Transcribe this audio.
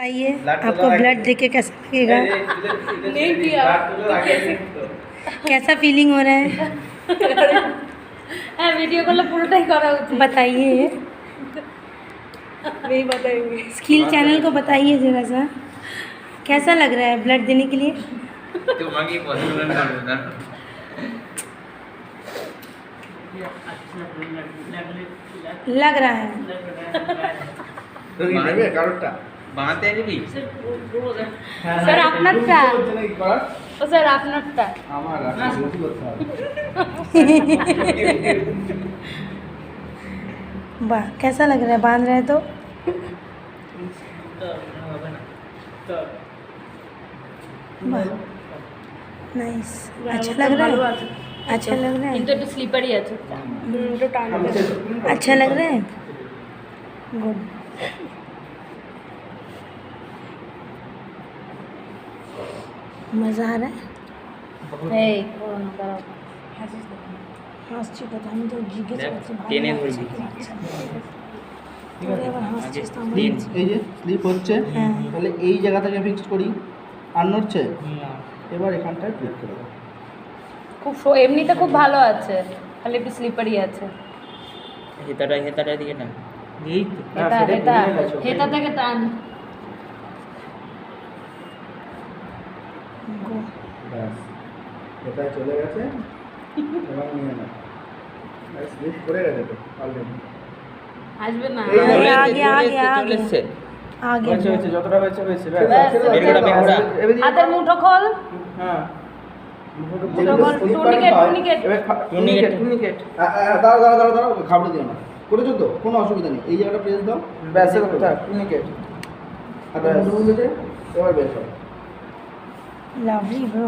आइए, आपको ब्लड देख के कैसा लगेगा? नहीं किया कैसा फीलिंग हो रहा है? হ্যাঁ ভিডিও করলে পুরোটাই করা উচিত बताइए, नहीं बताएंगे स्किल चैनल को बताइए जरा सा, कैसा लग रहा है ब्लड देने के लिए? তোমাকে পছন্দ করবে না लग रहा है। তুমি নেবে কারোরটা বানাতে আসবি স্যার আপনারটা ও স্যার আপনারটা আমার রাখা বেশি করতে হবে वाह, कैसा लग रहा है बांध रहे हैं तो? वाह, नाइस, अच्छा लग रहा है, अच्छा लग रहा है, কিন্তু একটু স্লিপারি আছে একটু টান अच्छा लग रहा है, गुड। मज़ा आ रहा है? এই করোনা দাঁড়াও হাসছি কথা, আমি তো জিজ্ঞেস দেখ, করছি ভালো টেনে লাগছে ধরবি। কি লাগছে না। তোরা এবার হাসছিস তো আমার স্লিপ। কাছে। এই যে স্লিপ হচ্ছে হ্যাঁ। তাহলে এই জায়গা থেকে ফিক্সড করি আর নড়ছে এবার এখানটায় ক্লিক করে দেবো খুব এমনিতে খুব ভালো আছে খালি একটু স্লিপারি আছে হেতাটা দিকে না এই তো হ্যাঁ, এটা সেটাই এটা বুঝে গেছো। হেতা থেকে টান গো। ব্যাস এটা চলে গেছে এবার নিয়ে না স্লিপ করে গেছে তো অলরেডি আসবে না এই अरे চলে आ गया आ गया आ চলে এসছে। गया आ गया হয়েছে যতটা হয়েছে হয়েছে ব্যাস ব্যাস, বেরোড়া, বেরোড়া। হাতের মুঠো খোল হ্যাঁ টুনিকেট। টুনিকেট। দাঁড়াও খাবড়ে দিও না করেছো তো কোনো অসুবিধা নেই এই জায়গাটা প্রেস দাও ব্যাস টুনিকেট এবার বের করো लवली ब्रो।